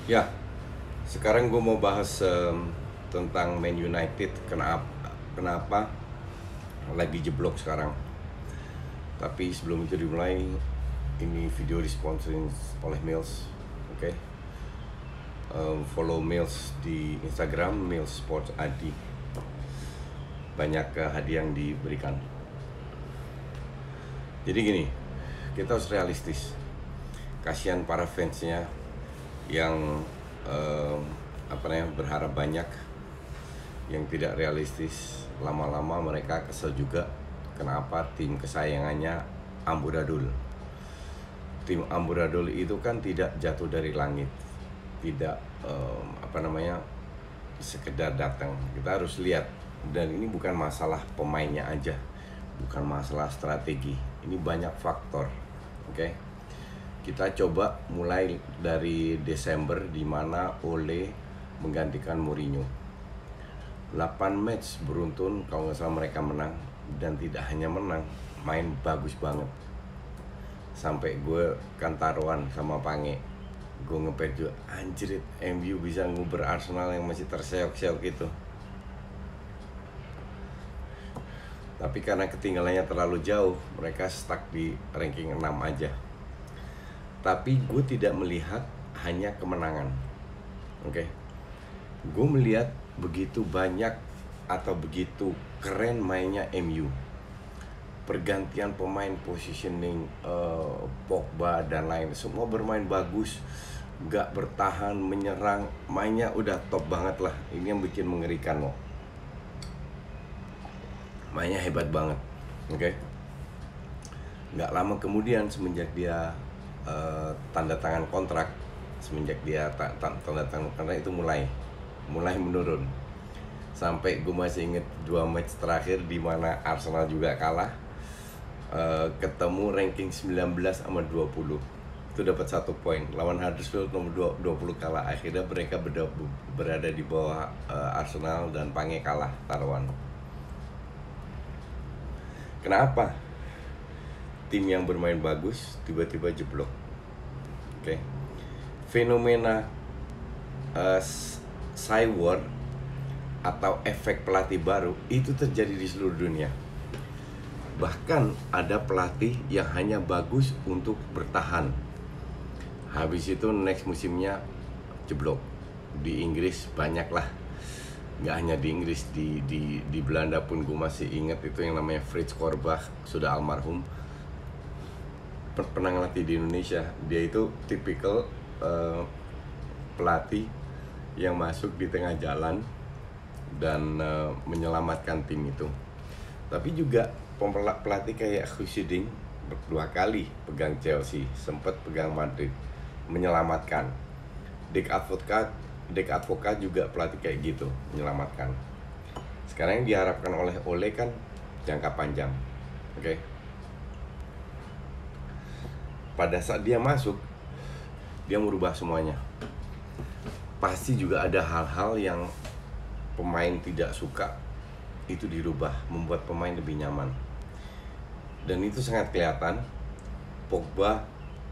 Ya, sekarang gue mau bahas tentang Man United. Kenapa lagi jeblok sekarang. Tapi sebelum itu dimulai, ini video disponsorin oleh Mills. Oke. Follow Mills di Instagram, Mills Sports Adi. Banyak hadiah yang diberikan. Jadi gini, kita harus realistis. Kasihan para fansnya yang berharap banyak, yang tidak realistis. Lama-lama mereka kesel juga. Kenapa tim kesayangannya amburadul. Tim amburadul itu kan tidak jatuh dari langit, tidak sekedar datang. Kita harus lihat, dan ini bukan masalah pemainnya aja, bukan masalah strategi, ini banyak faktor. Oke. Kita coba mulai dari Desember, di mana Ole menggantikan Mourinho. 8 match beruntun kalau nggak salah mereka menang, dan tidak hanya menang, main bagus banget. Sampai gue kan taruhan sama Pange, gue ngepet juga, anjrit, MU bisa nguber Arsenal yang masih terseok-seok gitu. Tapi karena ketinggalannya terlalu jauh, mereka stuck di ranking 6 aja. Tapi gue tidak melihat hanya kemenangan. Oke. Gue melihat begitu banyak atau begitu keren mainnya MU. Pergantian pemain, positioning, Pogba dan lain, semua bermain bagus. Gak bertahan, menyerang, mainnya udah top banget lah. Ini yang bikin mengerikan loh. Mainnya hebat banget. Oke. Gak lama kemudian, semenjak dia tanda tangan kontrak, semenjak dia tanda tangan kontrak, itu mulai menurun. Sampai gue masih inget 2 match terakhir di mana Arsenal juga kalah, ketemu ranking 19 sama 20, itu dapat 1 poin. Lawan Huddersfield nomor 20 kalah. Akhirnya mereka berada di bawah Arsenal, dan Pange kalah taruhan. Kenapa? Tim yang bermain bagus tiba-tiba jeblok. Oke. Fenomena Cywar atau efek pelatih baru itu terjadi di seluruh dunia. Bahkan ada pelatih yang hanya bagus untuk bertahan, habis itu next musimnya jeblok. Di Inggris banyak lah, nggak hanya di Inggris, di Belanda pun gue masih ingat itu yang namanya Frits Korbach, sudah almarhum, pernah ngelatih di Indonesia. Dia itu tipikal pelatih yang masuk di tengah jalan dan menyelamatkan tim itu. Tapi juga pelatih kayak Husiding 2 kali pegang Chelsea, sempat pegang Madrid, menyelamatkan. Dick Advocaat juga pelatih kayak gitu, menyelamatkan. Sekarang yang diharapkan oleh Ole kan jangka panjang. Oke. Pada saat dia masuk, dia merubah semuanya. Pasti juga ada hal-hal yang pemain tidak suka, itu dirubah, membuat pemain lebih nyaman. Dan itu sangat kelihatan. Pogba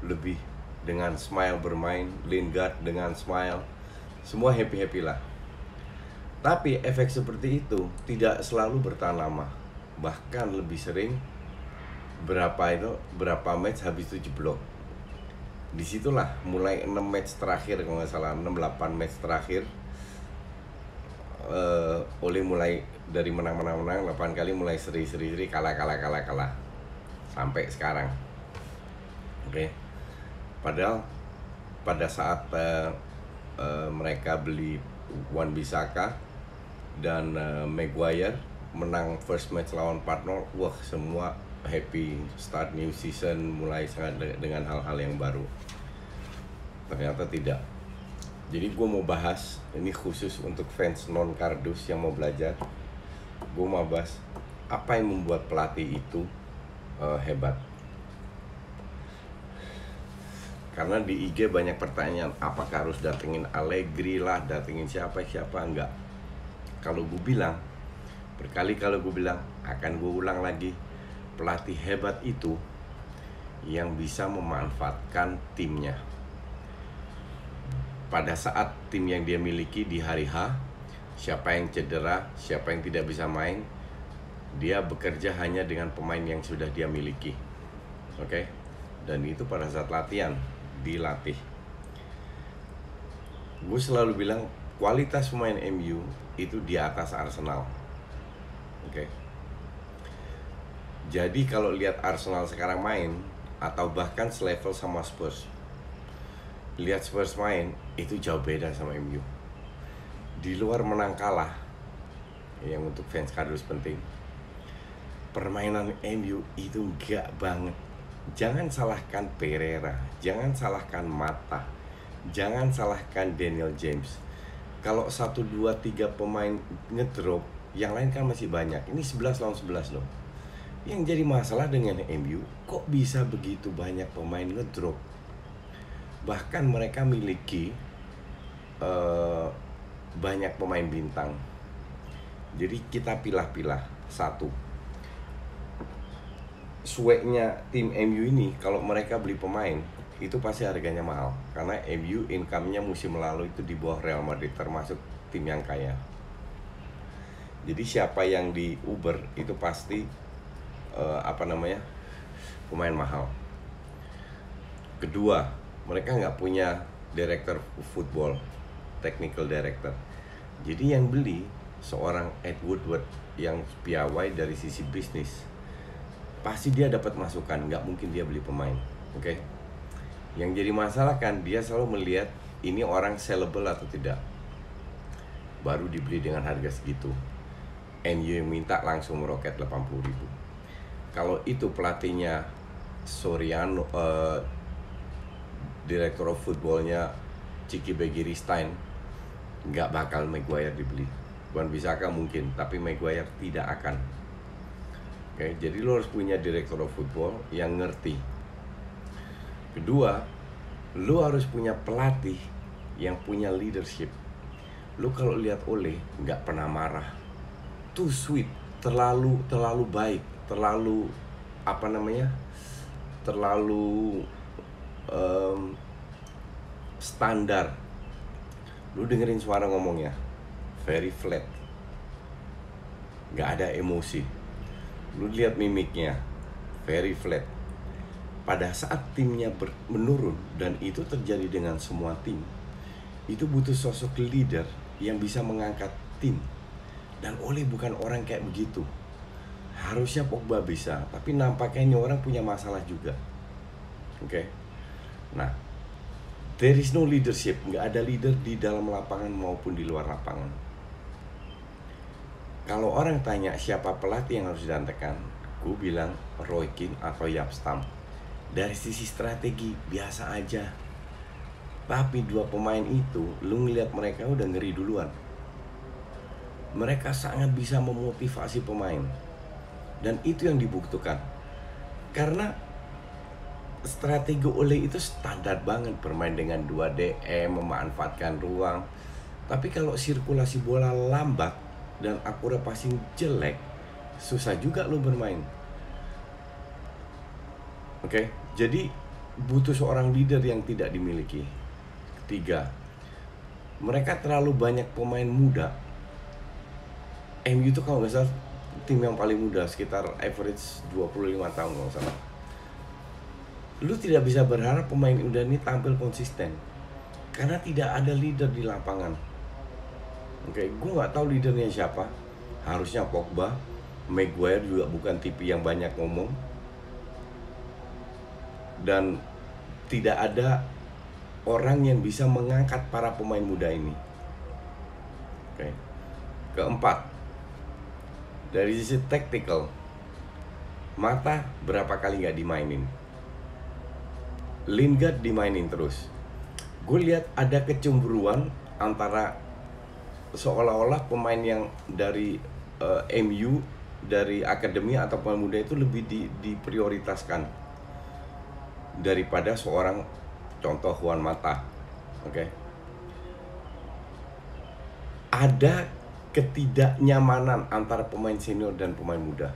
lebih dengan smile bermain, Lingard dengan smile, semua happy-happy lah. Tapi efek seperti itu tidak selalu bertahan lama. Bahkan lebih sering berapa match habis itu jeblok. Disitulah mulai 6 match terakhir, kalau nggak salah 6-8 match terakhir, Ole mulai dari menang 8 kali, mulai seri kalah sampai sekarang. Oke. Padahal pada saat mereka beli Wan-Bissaka dan Maguire, menang first match lawan 4-0, wah semua happy, start new season, mulai sangat dengan hal-hal yang baru. Ternyata tidak. Jadi gue mau bahas, ini khusus untuk fans non kardus yang mau belajar. Gue mau bahas apa yang membuat pelatih itu hebat. Karena di IG banyak pertanyaan, apakah harus datengin Allegri lah, datengin siapa, enggak. Kalau gue bilang, berkali-kali gue bilang, akan gue ulang lagi, pelatih hebat itu yang bisa memanfaatkan timnya. pada saat tim yang dia miliki di hari H, siapa yang cedera, siapa yang tidak bisa main, dia bekerja hanya dengan pemain yang sudah dia miliki. Oke? Dan itu pada saat latihan, dilatih. Gue selalu bilang kualitas pemain MU itu di atas Arsenal. Oke? Jadi kalau lihat Arsenal sekarang main, atau bahkan selevel sama Spurs, lihat Spurs main, itu jauh beda sama MU. Di luar menang kalah, yang untuk fans kardus penting, permainan MU itu enggak banget. Jangan salahkan Pereira, jangan salahkan Mata, jangan salahkan Daniel James. Kalau 1, 2, 3 pemain ngedrop, yang lain kan masih banyak. Ini 11 lawan 11 loh. Yang jadi masalah dengan MU, kok bisa begitu banyak pemain ngedrop? Bahkan mereka miliki banyak pemain bintang. Jadi kita pilah-pilah satu. Swagnya tim MU ini, kalau mereka beli pemain, itu pasti harganya mahal. Karena MU income-nya musim lalu itu di bawah Real Madrid, termasuk tim yang kaya. Jadi siapa yang di Uber itu pasti pemain mahal. Kedua, mereka nggak punya director football, technical director. Jadi yang beli seorang Ed Woodward yang piawai dari sisi bisnis, pasti dia dapat masukan, nggak mungkin dia beli pemain. Oke? Yang jadi masalah kan dia selalu melihat ini orang sellable atau tidak, baru dibeli dengan harga segitu. MU yang minta langsung meroket 80.000. Kalau itu pelatihnya Soriano, direktur of footballnya Ciki Begiristain, nggak bakal Maguire dibeli. Bukan Bisaka mungkin, tapi Maguire tidak akan. Oke, jadi lo harus punya direktur of football yang ngerti. Kedua, lo harus punya pelatih yang punya leadership. Lo kalau lihat Ole nggak pernah marah, too sweet, terlalu baik, terlalu standar. Lu dengerin suara ngomongnya, very flat, nggak ada emosi. Lu lihat mimiknya, very flat. Pada saat timnya menurun, dan itu terjadi dengan semua tim, itu butuh sosok leader yang bisa mengangkat tim. Dan Ole bukan orang kayak begitu. Harusnya Pogba bisa, tapi nampaknya ini orang punya masalah juga. Oke? Nah, there is no leadership. Nggak ada leader di dalam lapangan maupun di luar lapangan. Kalau orang tanya siapa pelatih yang harus digantikan, gue bilang Roy Keane atau Jaap Stam. Dari sisi strategi biasa aja, tapi dua pemain itu, lu ngeliat mereka udah ngeri duluan. Mereka sangat bisa memotivasi pemain, dan itu yang dibutuhkan. Karena strategi Ole itu standar banget, bermain dengan 2 DM, memanfaatkan ruang. Tapi kalau sirkulasi bola lambat dan akurat passing jelek, susah juga lo bermain. Oke, jadi butuh seorang leader yang tidak dimiliki. Ketiga, mereka terlalu banyak pemain muda. MU itu kalau nggak salah tim yang paling muda, sekitar average 25 tahun kalau nggak salah. Lu tidak bisa berharap pemain muda ini tampil konsisten, karena tidak ada leader di lapangan. Oke, gue nggak tahu leadernya siapa. Harusnya Pogba. Maguire juga bukan tipe yang banyak ngomong, dan tidak ada orang yang bisa mengangkat para pemain muda ini. Oke. Keempat, dari sisi tactical, Mata berapa kali nggak dimainin, Lingard dimainin terus. Gue lihat ada kecemburuan antara seolah-olah pemain yang dari MU, dari akademi atau pemain muda itu lebih diprioritaskan daripada seorang contoh Juan Mata. Oke. Ada ketidaknyamanan antara pemain senior dan pemain muda.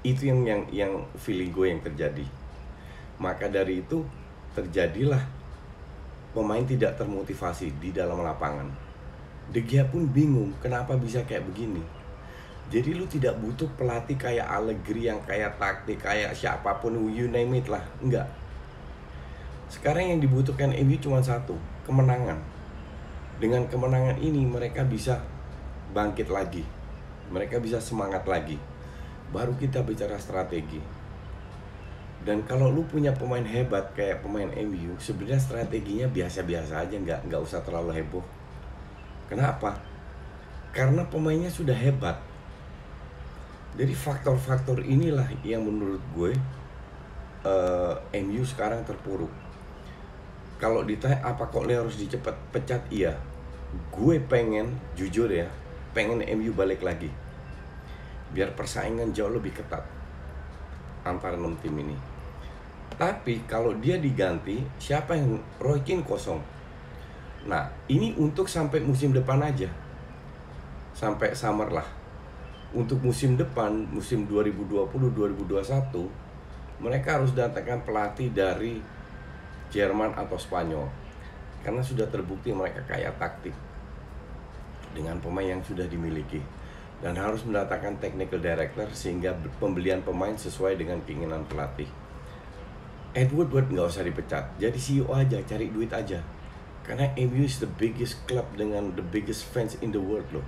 Itu yang feeling gue yang terjadi. Maka dari itu terjadilah pemain tidak termotivasi di dalam lapangan. De Gea pun bingung kenapa bisa kayak begini. Jadi lu tidak butuh pelatih kayak Allegri yang kayak taktik, kayak siapapun, you name it lah. Enggak. Sekarang yang dibutuhkan MU cuma satu, kemenangan. Dengan kemenangan ini mereka bisa bangkit lagi. Mereka bisa semangat lagi. Baru kita bicara strategi. Dan kalau lu punya pemain hebat kayak pemain MU, sebenarnya strateginya biasa-biasa aja, nggak usah terlalu heboh. Kenapa? Karena pemainnya sudah hebat. Jadi faktor-faktor inilah yang menurut gue MU sekarang terpuruk. Kalau ditanya apa kok Leo harus dicepat pecat, iya. Gue pengen, jujur ya, pengen MU balik lagi. Biar persaingan jauh lebih ketat antara 6 tim ini. Tapi kalau dia diganti, siapa yang Roy Keane kosong. Nah, ini untuk sampai musim depan aja. Sampai summer lah. Untuk musim depan, musim 2020-2021, mereka harus datangkan pelatih dari Jerman atau Spanyol. Karena sudah terbukti mereka kaya taktik dengan pemain yang sudah dimiliki. Dan harus mendatangkan technical director sehingga pembelian pemain sesuai dengan keinginan pelatih. Ed Woodward nggak usah dipecat, jadi CEO aja, cari duit aja. Karena MU is the biggest club dengan the biggest fans in the world loh.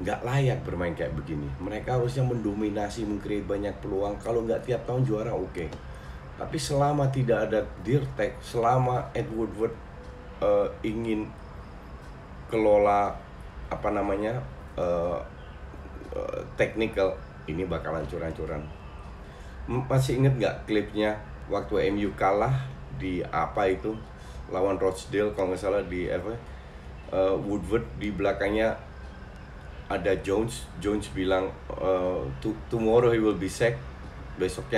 Nggak layak bermain kayak begini. Mereka harusnya mendominasi, meng-create banyak peluang. Kalau nggak tiap tahun juara oke. Tapi selama tidak ada Dirtek, selama Ed Woodward ingin kelola technical, ini bakalan hancur-hancuran. Masih inget nggak klipnya waktu MU kalah di apa itu lawan Rochdale kalau nggak salah di Woodward di belakangnya ada Jones bilang tomorrow he will be sacked, besok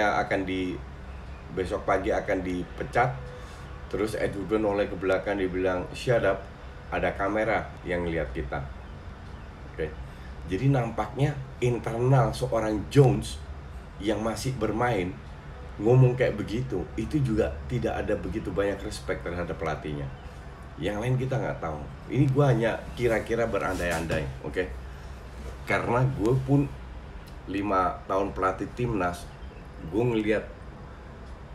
pagi akan dipecat. Terus Ed Woodward noleh ke belakang, dia bilang shut up, ada kamera yang lihat kita. Oke. Jadi nampaknya internal seorang Jones yang masih bermain ngomong kayak begitu, itu juga tidak ada begitu banyak respect terhadap pelatihnya. Yang lain kita nggak tahu. Ini gue hanya kira-kira berandai-andai, oke? Karena gue pun 5 tahun pelatih timnas, gue ngelihat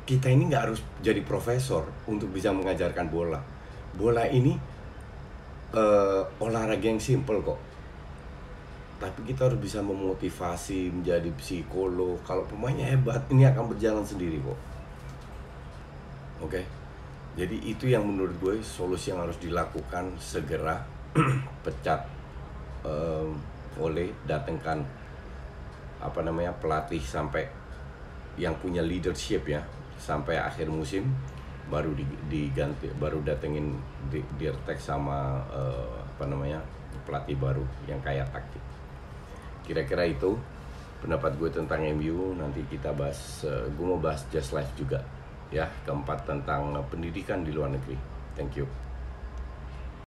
kita ini nggak harus jadi profesor untuk bisa mengajarkan bola. Bola ini olahraga yang simple kok. Tapi kita harus bisa memotivasi, menjadi psikolog. Kalau pemainnya hebat, ini akan berjalan sendiri kok. Oke? Jadi itu yang menurut gue solusi yang harus dilakukan segera. Pecat oleh datangkan pelatih sampai yang punya leadership ya, sampai akhir musim baru diganti, baru datengin Dirtek sama pelatih baru yang kaya taktik. Kira-kira itu pendapat gue tentang MU. Nanti kita bahas, gue mau bahas Just Life juga ya, keempat tentang pendidikan di luar negeri. Thank you.